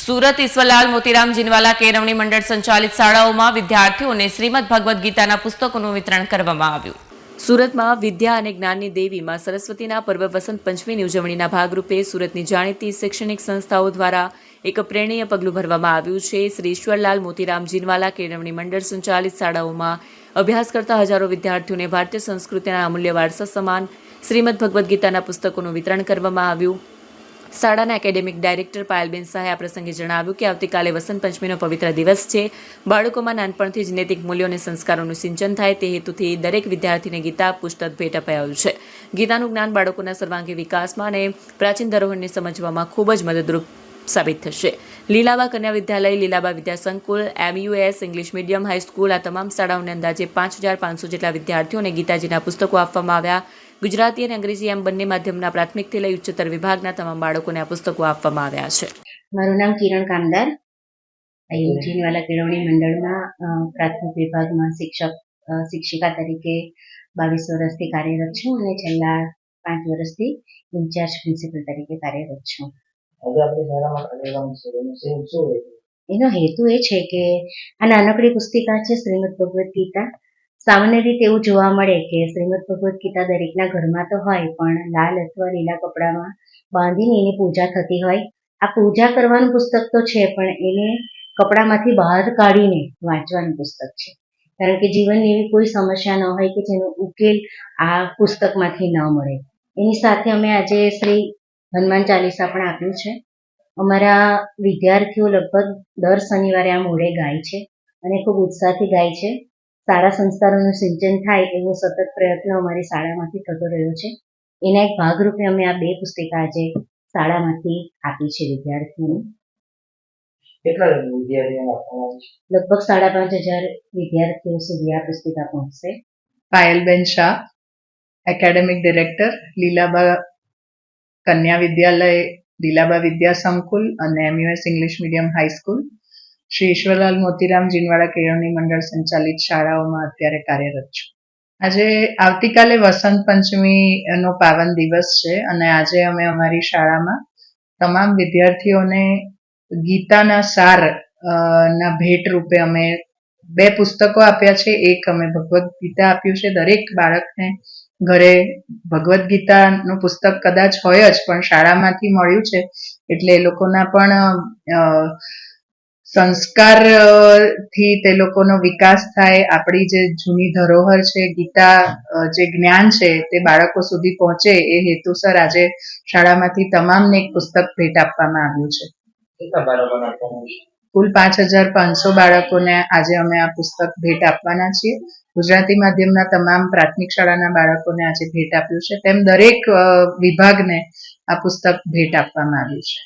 સુરત ઈશ્વરલાલ મોતીરામ જીનવાલા કેળવણી મંડળ સંચાલિત શાળાઓમાં વિદ્યાર્થીઓને શ્રીમદ ભગવદ્ ગીતાના પુસ્તકોનું વિતરણ કરવામાં આવ્યું. સુરતમાં વિદ્યા અને જ્ઞાનની દેવી માં સરસ્વતીના પર્વ વસંત પંચમીની ઉજવણીના ભાગરૂપે સુરતની જાણીતી શૈક્ષણિક સંસ્થાઓ દ્વારા એક પ્રેરણીય પગલું ભરવામાં આવ્યું છે. શ્રી ઈશ્વરલાલ મોતીરામ જીનવાલા કેળવણી મંડળ સંચાલિત શાળાઓમાં અભ્યાસ કરતા હજારો વિદ્યાર્થીઓને ભારતીય સંસ્કૃતિના અમૂલ્ય વારસા સમાન શ્રીમદ ભગવદ્ ગીતાના પુસ્તકોનું વિતરણ કરવામાં આવ્યું. શાળાના એકેડેમિક ડાયરેક્ટર પાયલબેન શાહે આ પ્રસંગે જણાવ્યું કે આવતીકાલે વસંત પંચમીનો પવિત્ર દિવસ છે. બાળકોમાં નાનપણથી જ નૈતિક મૂલ્યો અને સંસ્કારોનું સિંચન થાય તે હેતુથી દરેક વિદ્યાર્થીને ગીતા પુસ્તક ભેટ અપાયું છે. ગીતાનું જ્ઞાન બાળકોના સર્વાંગી વિકાસમાં અને પ્રાચીન ધરોહરને સમજવામાં ખૂબ જ મદદરૂપ સાબિત થશે. લીલાબા કન્યા વિદ્યાલય, લીલાબા વિદ્યા સંકુલ, MUS ઇંગ્લિશ મીડિયમ હાઈસ્કૂલ આ તમામ શાળાઓને અંદાજે 5,500 જેટલા વિદ્યાર્થીઓને ગીતાજીના પુસ્તકો આપવામાં આવ્યા. ગુજરાતી અને અંગ્રેજી એમ બંને માધ્યમના પ્રાથમિકથી લઈ ઉચ્ચતર વિભાગના તમામ બાળકોને આ પુસ્તકો આપવામાં આવ્યા છે. મારું નામ કિરણ કામદાર, જીનવાલા કેળવણી મંડળમાં પ્રાથમિક વિભાગમાં શિક્ષિકા તરીકે 22 વર્ષથી કાર્યરત છું અને છેલ્લા 5 વર્ષથી ઇન્ચાર્જ પ્રિન્સિપલ તરીકે કાર્યરત છું. એનો હેતુ એ છે કે આ નાનકડી પુસ્તિકા છે શ્રીમદ ભગવદ્ ગીતા. સામાન્ય રીતે એવું જોવા મળે કે શ્રીમદ ભગવદ્ ગીતા દરેકના ઘરમાં તો હોય, પણ લાલ અથવા લીલા કપડામાં બાંધીને એની પૂજા થતી હોય. આ પૂજા કરવાનું પુસ્તક તો છે, પણ એને કપડામાંથી બહાર કાઢીને વાંચવાનું પુસ્તક છે. કારણ કે જીવનની એવી કોઈ સમસ્યા ન હોય કે જેનો ઉકેલ આ પુસ્તકમાંથી ન મળે. એની સાથે અમે આજે શ્રી હનુમાન ચાલીસા પણ આપ્યું છે. અમારા વિદ્યાર્થીઓ લગભગ દર શનિવારે આ મોડે ગાય છે અને ખૂબ ઉત્સાહથી ગાય છે. સારા સંસ્કારોનું સિંચન થાય એવો સતત પ્રયત્ન અમારી શાળામાંથી થતો રહ્યો છે. એના એક ભાગરૂપે અમે આ 2 પુસ્તિકા આજે શાળામાંથી આપી છે વિદ્યાર્થીઓને. લગભગ 5,500 વિદ્યાર્થીઓ સુધી આ પુસ્તિકા પહોંચશે. પાયલબેન શાહ, એકેડેમિક ડાયરેક્ટર, લીલાબા કન્યા વિદ્યાલય, લીલાબા વિદ્યા સંકુલ અને MUS English medium high school, Shri Ishwarlal Motiram Jinwala કેળવણી મંડળ સંચાલિત શાળાઓમાં અત્યારે કાર્યરત છું. આવતીકાલે વસંત પંચમીનો પાવન દિવસ છે અને આજે અમે અમારી શાળામાં તમામ વિદ્યાર્થીઓને ગીતાના સાર ના ભેટ રૂપે અમે 2 પુસ્તકો આપ્યા છે. એક અમે ભગવદ્ ગીતા આપ્યું છે. દરેક બાળકને ઘરે ભગવદ્ ગીતાનું પુસ્તક કદાચ હોય જ, પણ શાળામાંથી મળ્યું છે એટલે એ લોકોના પણ સંસ્કારથી તે લોકોનો વિકાસ થાય. આપણી જે જૂની ધરોહર છે, ગીતા જે જ્ઞાન છે તે બાળકો સુધી પહોંચે એ હેતુસર આજે શાળામાંથી તમામને એક પુસ્તક ભેટ આપવામાં આવ્યું છે. કુલ 5,500 બાળકોને આજે અમે આ પુસ્તક ભેટ આપવાના છીએ. ગુજરાતી માધ્યમના તમામ પ્રાથમિક શાળાના બાળકોને આજે ભેટ આપ્યું છે. તેમ દરેક વિભાગને આ પુસ્તક ભેટ આપવામાં આવ્યું છે.